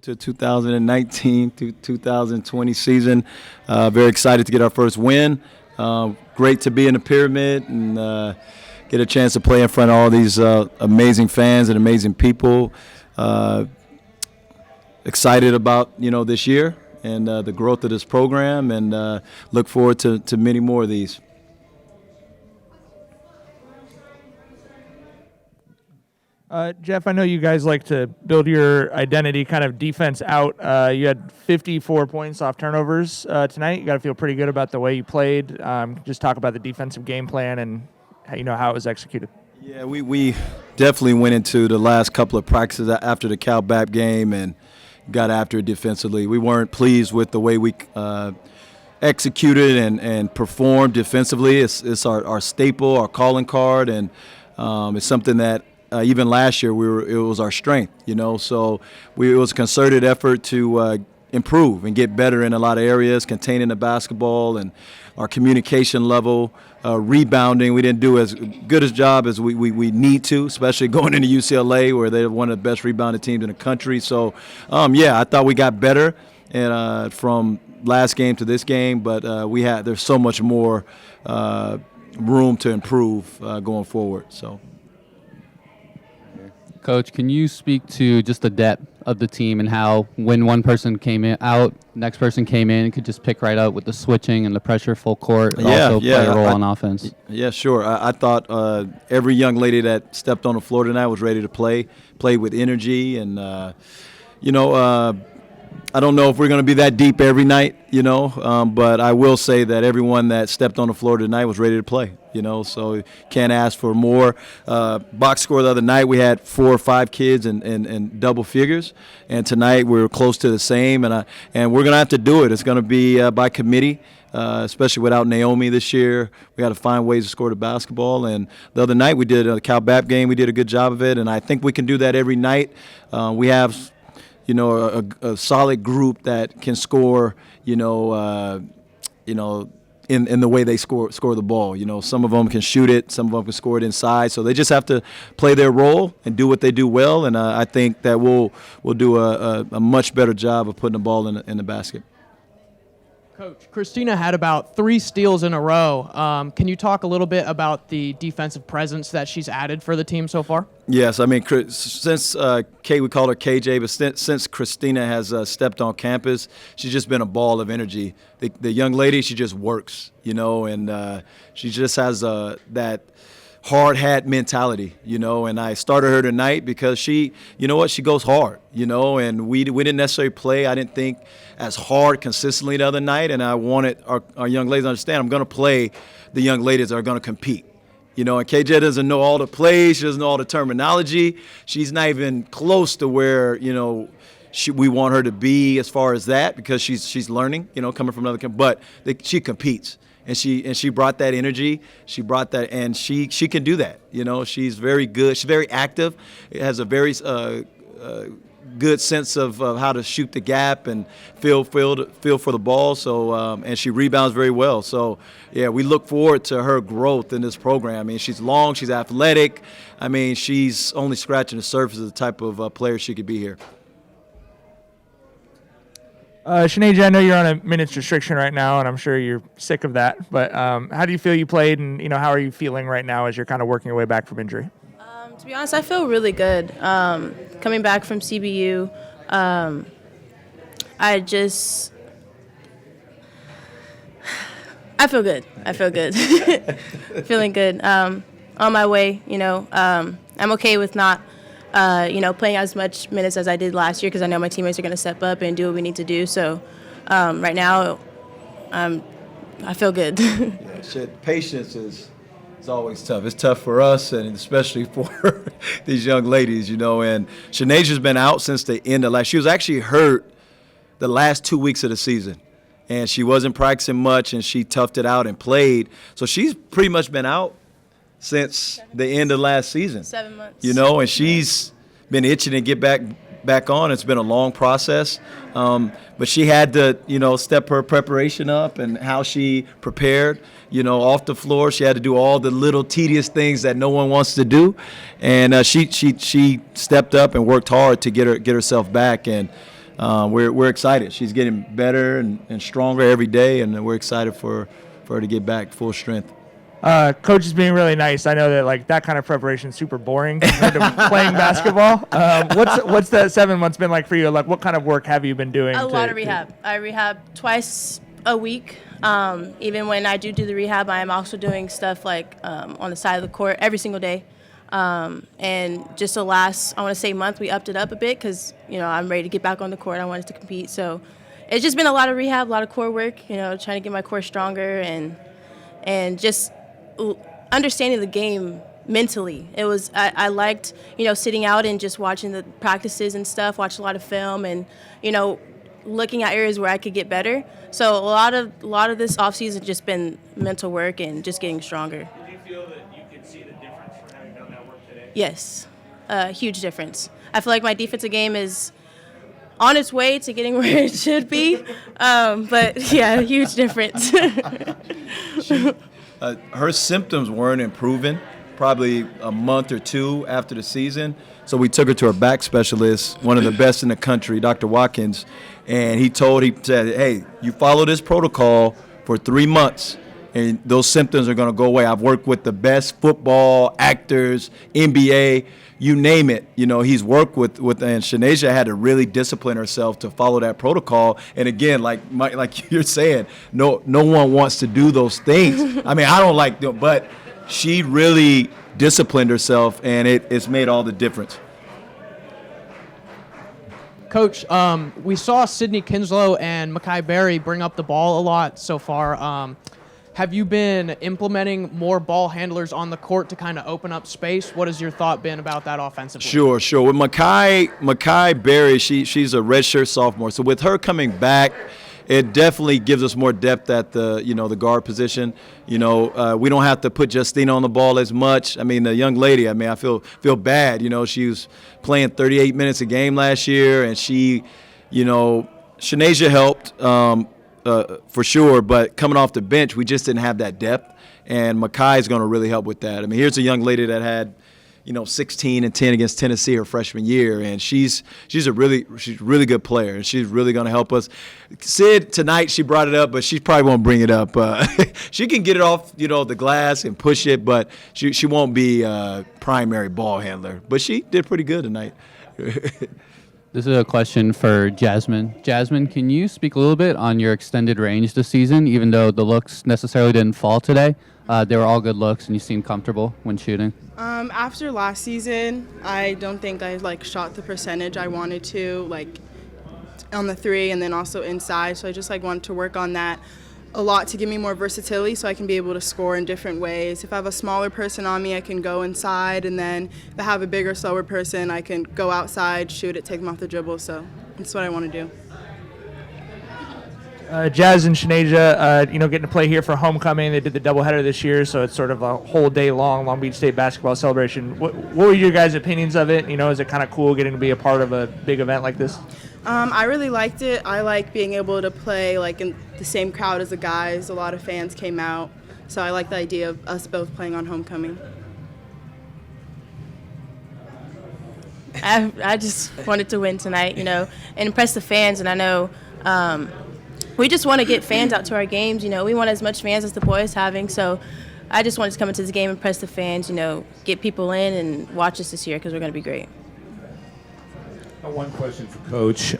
to 2019 to 2020 season. Very excited to get our first win. Great to be in the Pyramid and get a chance to play in front of all these amazing fans and amazing people. Excited about this year and the growth of this program, and look forward to many more of these. Jeff, I know you guys like to build your identity kind of defense out. You had 54 points off turnovers tonight. You got to feel pretty good about the way you played. Just talk about the defensive game plan and how it was executed. Yeah, we definitely went into the last couple of practices after the Cal BAP game and got after it defensively. We weren't pleased with the way we executed and performed defensively. It's our staple, our calling card, and it's something that even last year it was our strength, So it was a concerted effort to improve and get better in a lot of areas, containing the basketball and our communication level, rebounding. We didn't do as good a job as we need to, especially going into UCLA where they're one of the best rebounding teams in the country. So, I thought we got better and from last game to this game, but there's so much more room to improve going forward. So. Coach, can you speak to just the depth of the team and how when one person came out, next person came in, and could just pick right up with the switching and the pressure full court, and also play a role on offense? Yeah, sure. I thought every young lady that stepped on the floor tonight was ready to play with energy, and I don't know if we're going to be that deep every night, but I will say that everyone that stepped on the floor tonight was ready to play, so can't ask for more. Box score the other night, we had 4 or 5 kids in double figures, and tonight we were close to the same, and we're going to have to do it. It's going to be by committee. Especially without Naomi this year, we got to find ways to score the basketball. And the other night we did a Cal BAP game. We did a good job of it, and I think we can do that every night. We have a solid group that can score, in the way they score the ball. Some of them can shoot it, some of them can score it inside. So they just have to play their role and do what they do well. And I think that we'll do a much better job of putting the ball in the basket. Coach, Christina had about 3 steals in a row. Can you talk a little bit about the defensive presence that she's added for the team so far? Yes, I mean, since we call her KJ, but since Christina has stepped on campus, she's just been a ball of energy. The young lady, she just works, and she just has that hard hat mentality, and I started her tonight because she goes hard, and we didn't necessarily play, I didn't think, as hard consistently the other night, and I wanted our young ladies to understand I'm going to play the young ladies that are going to compete. And KJ doesn't know all the plays, she doesn't know all the terminology. She's not even close to where, we want her to be as far as that, because she's learning, coming from another country, but she competes. And she brought that energy. She brought that, and she can do that. She's very good. She's very active. It has a very good sense of how to shoot the gap and feel for the ball. So and she rebounds very well. So yeah, we look forward to her growth in this program. I mean, she's long. She's athletic. I mean, she's only scratching the surface of the type of player she could be here. Sinead, I know you're on a minutes restriction right now, and I'm sure you're sick of that. But how do you feel you played, and how are you feeling right now as you're kind of working your way back from injury? To be honest, I feel really good. Coming back from CBU, I feel good. I feel good. Feeling good. On my way, I'm okay with not playing as much minutes as I did last year, because I know my teammates are going to step up and do what we need to do. So right now, I feel good. Patience is always tough. It's tough for us, and especially for these young ladies, And Shanaja's been out since the end of last. She was actually hurt the last 2 weeks of the season, and she wasn't practicing much, and she toughed it out and played. So she's pretty much been out since the end of last season. 7 months. And she's been itching to get back on. It's been a long process. But she had to, step her preparation up and how she prepared, off the floor. She had to do all the little tedious things that no one wants to do. And she stepped up and worked hard to get herself back. And we're excited. She's getting better and stronger every day, and we're excited for her to get back full strength. Coach is being really nice. I know that like that kind of preparation is super boring compared to playing basketball. What's that 7 months been like for you? Like, what kind of work have you been doing? A lot of rehab. I rehab twice a week. Even when I do the rehab, I am also doing stuff like on the side of the court every single day. And just the last, I want to say month, we upped it up a bit because, I'm ready to get back on the court. I wanted to compete. So it's just been a lot of rehab, a lot of core work, trying to get my core stronger and just understanding the game mentally. It was, I liked, sitting out and just watching the practices and stuff, watch a lot of film and, looking at areas where I could get better. So a lot of this offseason just been mental work and just getting stronger. Did you feel that you could see the difference from having done that work today? Yes, huge difference. I feel like my defensive game is on its way to getting where it should be, but yeah, huge difference. Her symptoms weren't improving probably a month or two after the season, so we took her to her back specialist, one of the best in the country, Dr. Watkins, and he said, hey, you follow this protocol for 3 months, and those symptoms are going to go away. I've worked with the best football, actors, NBA, you name it. He's worked with and Shanasia had to really discipline herself to follow that protocol. And again, like you're saying, no one wants to do those things. I mean, I don't like them, but she really disciplined herself, and it's made all the difference. Coach, we saw Sydney Kinslow and Makai Berry bring up the ball a lot so far. Have you been implementing more ball handlers on the court to kind of open up space? What has your thought been about that offensively? Sure. With Makai Berry, she's a redshirt sophomore. So with her coming back, it definitely gives us more depth at the guard position. We don't have to put Justina on the ball as much. I mean, the young lady, I feel bad. She was playing 38 minutes a game last year, and she, Shanasia helped. For sure, but coming off the bench, we just didn't have that depth, and Makai is going to really help with that. I mean, here's a young lady that had, 16 and 10 against Tennessee her freshman year, and she's a really good player, and she's really going to help us. Sid tonight, she brought it up, but she probably won't bring it up. She can get it off, the glass and push it, but she won't be a primary ball handler. But she did pretty good tonight. This is a question for Jasmine. Jasmine, can you speak a little bit on your extended range this season, even though the looks necessarily didn't fall today? They were all good looks, and you seemed comfortable when shooting. After last season, I don't think I shot the percentage I wanted to, on the three and then also inside. So I just wanted to work on that a lot to give me more versatility so I can be able to score in different ways. If I have a smaller person on me, I can go inside, and then if I have a bigger, slower person, I can go outside, shoot it, take them off the dribble. So that's what I want to do. Jazz and Shanasia, getting to play here for homecoming. They did the doubleheader this year, so it's sort of a whole day long Long Beach State basketball celebration. What were your guys' opinions of it? Is it kind of cool getting to be a part of a big event like this? I really liked it. I like being able to play in the same crowd as the guys. A lot of fans came out, so I like the idea of us both playing on homecoming. I just wanted to win tonight, and impress the fans. And I know we just want to get fans out to our games. We want as much fans as the boys having. So I just wanted to come into this game, impress the fans, get people in and watch us this year because we're going to be great. One question for Coach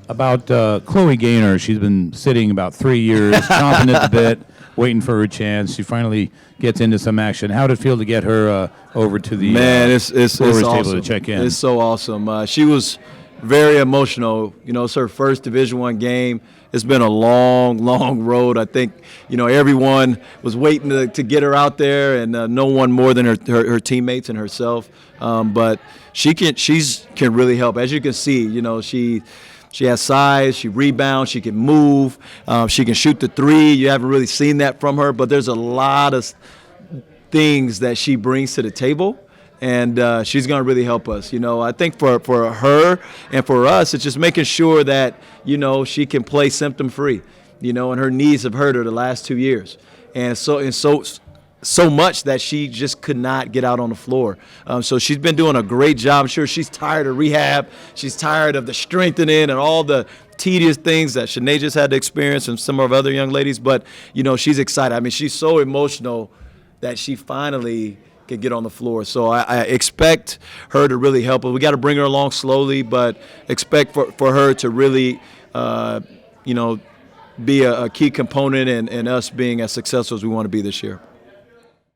about Chloe Gaynor. She's been sitting about 3 years, chomping at the bit, waiting for her chance. She finally gets into some action. How did it feel to get her over to the it's table awesome. to check in? It's so awesome. She was very emotional. It's her first Division I game. It's been a long, long road. I think, everyone was waiting to get her out there, and no one more than her teammates and herself. But she can really help. As you can see, she has size, she rebounds, she can move, she can shoot the three. You haven't really seen that from her, but there's a lot of things that she brings to the table. And she's going to really help us. I think for her and for us, it's just making sure that, she can play symptom-free, and her knees have hurt her the last 2 years. And so so much that she just could not get out on the floor. So she's been doing a great job. I'm sure she's tired of rehab. She's tired of the strengthening and all the tedious things that Shanae just had to experience and some of our other young ladies. But, she's excited. I mean, she's so emotional that she finally can get on the floor. So I expect her to really help us. We got to bring her along slowly, but expect for her to really, be a key component in us being as successful as we want to be this year.